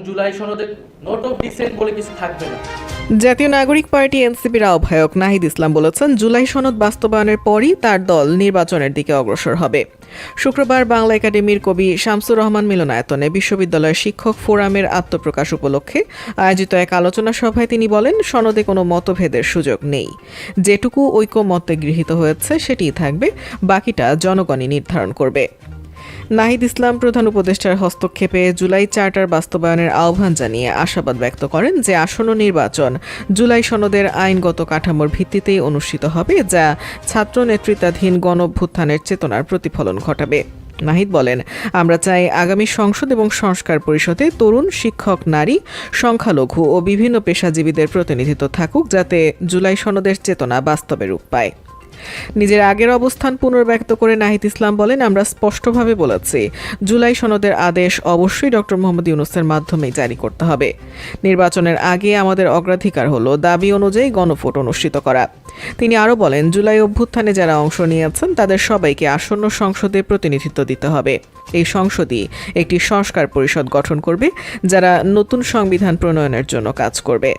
জুলাই সনদে note of dissent বলে কিছু থাকবে না। জাতীয় নাগরিক পার্টি এনসিপির আহ্বায়ক নাহিদ ইসলাম বলেছেন, জুলাই সনদ বাস্তবায়নের পরই তার দল নির্বাচনের দিকে অগ্রসর হবে। শুক্রবার বাংলা একাডেমির কবি শামসুর রহমান মিলনায়তনে বিশ্ববিদ্যালয়ের শিক্ষক ফোরামের আত্মপ্রকাশ উপলক্ষে আয়োজিত এক আলোচনা সভায় তিনি বলেন, সনদে কোনো মতভেদের সুযোগ নেই। যেটুকু ঐকমত্যে গৃহীত হয়েছে সেটিই থাকবে, বাকিটা জনগণই নির্ধারণ করবে। নাহিদ ইসলাম প্রধান উপদেষ্টার হস্তক্ষেপে জুলাই চার্টার বাস্তবায়নের আহ্বান জানিয়ে আশাবাদ ব্যক্ত করেন যে আসন্ন নির্বাচন জুলাই সনদের আইনগত কাঠামোর ভিত্তিতেই অনুষ্ঠিত হবে, যা ছাত্র নেতৃত্বাধীন গণঅভ্যুত্থানের চেতনার প্রতিফলন ঘটাবে। নাহিদ বলেন, আমরা চাই আগামী সংসদ এবং সংস্কার পরিষদে তরুণ, শিক্ষক, নারী, সংখ্যালঘু ও বিভিন্ন পেশাজীবীদের প্রতিনিধিত্ব থাকুক, যাতে জুলাই সনদের চেতনা বাস্তবে রূপ পায়। নিজের আগের অবস্থান পুনর্ব্যক্ত করে নাহিদ ইসলাম বলেন, আমরা স্পষ্টভাবে বলেছি, জুলাই সনদের আদেশ অবশ্যই ডক্টর মোহাম্মদ ইউনূসের মাধ্যমেই জারি করতে হবে। নির্বাচনের আগে আমাদের অগ্রাধিকার হলো দাবি অনুযায়ী গণভোট অনুষ্ঠিত করা। তিনি আরও বলেন, জুলাই অভ্যুত্থানে যারা অংশ নিয়েছেন তাদের সবাইকে আসন্ন সংসদে প্রতিনিধিত্ব দিতে হবে। এই সংসদই একটি সংস্কার পরিষদ গঠন করবে, যারা নতুন সংবিধান প্রণয়নের জন্য কাজ করবে।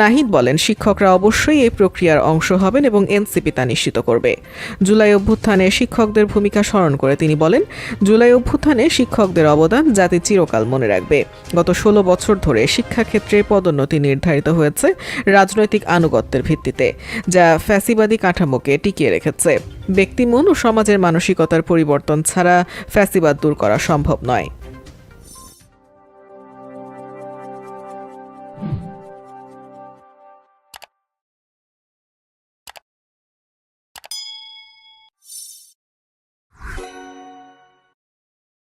নাহিদ বলেন, শিক্ষকরা অবশ্যই এই প্রক্রিয়ার অংশ হবেন এবং এনসিপি তা নিশ্চিত করবে। জুলাই অভ্যুত্থানে শিক্ষকদের ভূমিকা স্মরণ করে তিনি বলেন, জুলাই অভ্যুত্থানে শিক্ষকদের অবদান জাতি চিরকাল মনে রাখবে। গত 16 বছর ধরে শিক্ষাক্ষেত্রে পদোন্নতি নির্ধারিত হয়েছে রাজনৈতিক আনুগত্যের ভিত্তিতে, যা ফ্যাসিবাদী কাঠামোকে টিকিয়ে রেখেছে। ব্যক্তিমন ও সমাজের মানসিকতার পরিবর্তন ছাড়া ফ্যাসিবাদ দূর করা সম্ভব নয়।